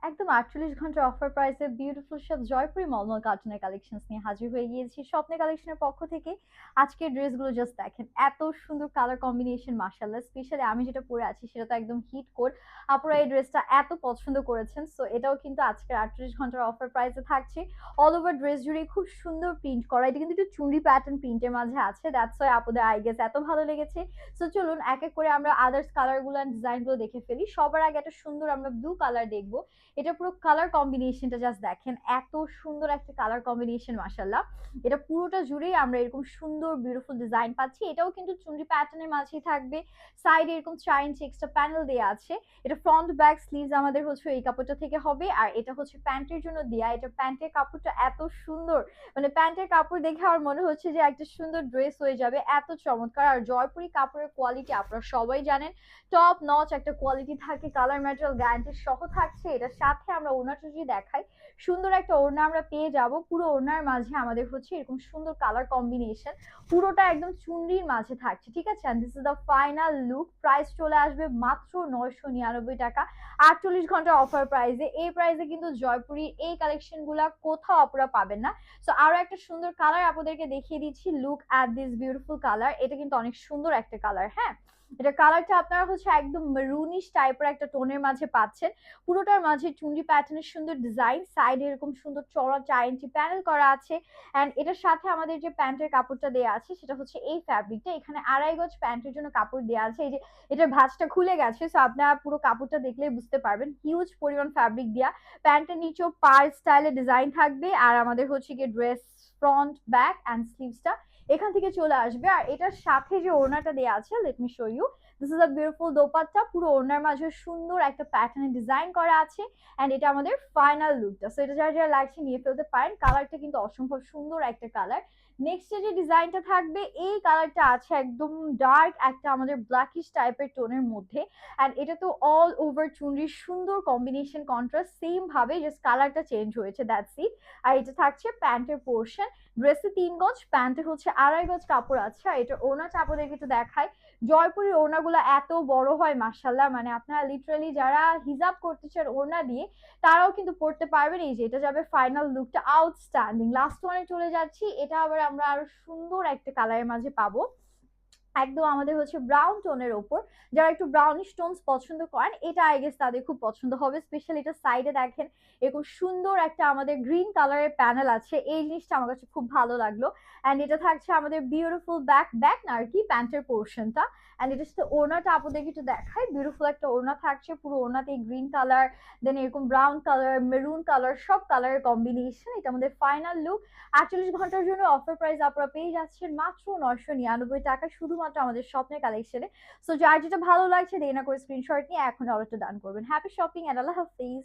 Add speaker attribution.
Speaker 1: একদম ৪৮ ঘন্টার অফার প্রাইসে বিউটিফুল সব জয়পুরি মলমল কার্টুনের কালেকশনস নিয়ে হাজির হয়ে গিয়েছি স্বপ্নে কালেকশনের পক্ষ থেকে। আজকের ড্রেসগুলো জাস্ট দেখেন, এত সুন্দর কালার কম্বিনেশন, মাশাআল্লাহ। স্পেশালি আমি যেটা পরে আছি সেটা তো একদম হিট কোড। আপুরা এই ড্রেসটা এত পছন্দ করেছেন, সো এটাও কিন্তু আজকের ৪৮ ঘন্টার অফার প্রাইসে থাকছে। অল ওভার ড্রেস জুড়ে খুব সুন্দর প্রিন্ট করা, এটা কিন্তু একটু চুড়ি প্যাটার্ন প্রিন্টের মাঝে আছে, দ্যাটস ওয়াই আপুদের আই গেস এত ভালো লেগেছে। সো চলুন এক এক করে আমরা আদার্স কালারগুলো এন্ড ডিজাইনগুলো দেখে ফেলি। সবার আগে একটা সুন্দর আমরা ব্লু কালার দেখবো। এটা পুরো কালার কম্বিনেশনটা জাস্ট দেখেন, এত সুন্দর একটা কালার কম্বিনেশন, মাশাআল্লাহ। এটা পুরোটা জুড়েই আমরা এরকম সুন্দর বিউটিফুল ডিজাইন পাচ্ছি। এটাও কিন্তু চুনরি প্যাটার্নের মাঝেই থাকবে। সাইডে এরকম 4 ইঞ্চি এক্সট্রা প্যানেল দেয়া আছে। এটা ফ্রন্ট ব্যাক স্লিভস আমাদের হচ্ছে এই কাপড়টা থেকে হবে, আর এটা হচ্ছে প্যান্টের জন্য দেয়া। এটা প্যান্টের কাপড়টা এত সুন্দর, মানে প্যান্টের কাপড় দেখে আমার মনে হচ্ছে যে একটা সুন্দর ড্রেস হয়ে যাবে, এত চমৎকার। আর জয়পুরি কাপড়ের কোয়ালিটি আপনারা সবাই জানেন, টপ নচ একটা কোয়ালিটি থাকে, কালার ম্যাটেরিয়াল গ্যারান্টি সহ থাকছে। এটার সাথে আমরা ওড়নাটা যদি দেখাই, সুন্দর একটা ওড়না আমরা পেয়ে যাব। পুরো ওড়নার মাঝে আমাদের হচ্ছে এরকম সুন্দর কালার কম্বিনেশন, পুরোটা একদম চুনরির মাঝে থাকছে, ঠিক আছে। This is the final look. Price চলে আসবে মাত্র 999 টাকা, 48 ঘন্টা অফার প্রাইসে। এই প্রাইসে কিন্তু জয়পুরি এই কালেকশন গুলা কোথাও আপনারা পাবেন না। সো আরো একটা সুন্দর কালার আপনাদেরকে দেখিয়ে দিচ্ছি। Look at this beautiful colour, এটা কিন্তু অনেক সুন্দর একটা কালার। হ্যাঁ, এটা কালারটা আপনারা হচ্ছে একদম মেরুনিশ টাইপের একটা টোনের মাঝে পাচ্ছেন। পুরোটার মাঝে চুন্ডি প্যাটার্নের সুন্দর ডিজাইন, সাইডে এরকম সুন্দর চড়া 4 ইঞ্চি প্যানেল করা আছে। এন্ড এটার সাথে আমাদের যে প্যান্টের কাপড়টা দেওয়া আছে সেটা হচ্ছে এই ফ্যাব্রিকটা। এখানে 2.5 গজ প্যান্টের জন্য কাপড় দেওয়া আছে। এই যে এটার ভাঁজটা খুলে গেছে, সো আপনারা পুরো কাপড়টা দেখলেই বুঝতে পারবেন, হিউজ পরিমাণ ফ্যাব্রিক দেওয়া। প্যান্টের নিচেও পার স্টাইলে ডিজাইন থাকবে, আর আমাদের হচ্ছে গিয়ে ড্রেস ফ্রন্ট ব্যাক অ্যান্ড স্লিভসটা এখান থেকে চলে আসবে। আর এটার সাথে যে ওড়নাটা দেওয়া আছে, let me show you, this is a beautiful dupatta. পুরো ওড়নার মাঝে সুন্দর একটা প্যাটার্নে ডিজাইন করা আছে। এন্ড এটা আমাদের ফাইনাল লুকটা। সো এটা যারা যারা লাগছে নিয়ে ফেলতে পারেন। কালারটা কিন্তু অসম্ভব সুন্দর একটা কালার। নেক্সট যে ডিজাইনটা থাকবে, এই কালারটা আছে একদম ডার্ক একটা আমাদের ব্ল্যাকিশ টাইপের টোনের মধ্যে। এন্ড এটা তো অল ওভার চুনরির সুন্দর কম্বিনেশন, কন্ট্রাস্ট সেম ভাবে, জাস্ট কালারটা চেঞ্জ হয়েছে, দ্যাটস ইট। আর এটা থাকছে প্যান্টের পোর্শন। ড্রেসে 3 গজ, প্যান্টে হচ্ছে 2.5 গজ কাপড় আছে। আর এটা ওড়না চাপড়েকে একটু দেখায়। জয়পুরের ওড়নাগুলো এত বড় হয়, মাশাআল্লাহ, মানে আপনারা লিটারালি যারা হিজাব করতে চান ওড়না দিয়ে, তারাও কিন্তু পড়তে পারবেন। এই যে এটা যাবে ফাইনাল লুকটা, আউটস্ট্যান্ডিং। লাস্ট ওয়ানে চলে যাচ্ছি, এটা আবার আমরা আরো সুন্দর একটা কালারের মাঝে পাবো, একদম আমাদের হচ্ছে ব্রাউন টোনের ওপর। যারা একটু ব্রাউনিশ টোনস পছন্দ করেন, এটা আই গেস তাদের খুব পছন্দ হবে। স্পেশালি এটা সাইডে দেখেন এরকম সুন্দর একটা আমাদের গ্রিন কালারের প্যানেল আছে, এই জিনিসটা আমার কাছে খুব ভালো লাগলো। অ্যান্ড এটা থাকছে আমাদের বিউটিফুল ব্যাক ব্যাক না আর কি, প্যান্টের পোর্শনটা। অ্যান্ড এটার সাথে ওড়নাটা আপনাদেরকে একটু দেখাই, বিউটিফুল একটা ওড়না থাকছে। পুরো ওড়নাতে গ্রিন কালার, দেন এরকম ব্রাউন কালার, মেরুন কালার, সব কালারের কম্বিনেশন। এটা আমাদের ফাইনাল লুক। ৪৮ ঘন্টার জন্য অফার প্রাইস আপনারা পেয়ে যাচ্ছেন মাত্র ৯৯৯ টাকা, শুধুমাত্র আমাদের স্বপ্নের কালেকশনে। সো যার যেটা ভালো লাগছে দেরি না করে স্ক্রিনশট নিয়ে এখন অর্ডারটা ডান করবেন। হ্যাপি শপিং এন্ড আল্লাহ হাফিজ।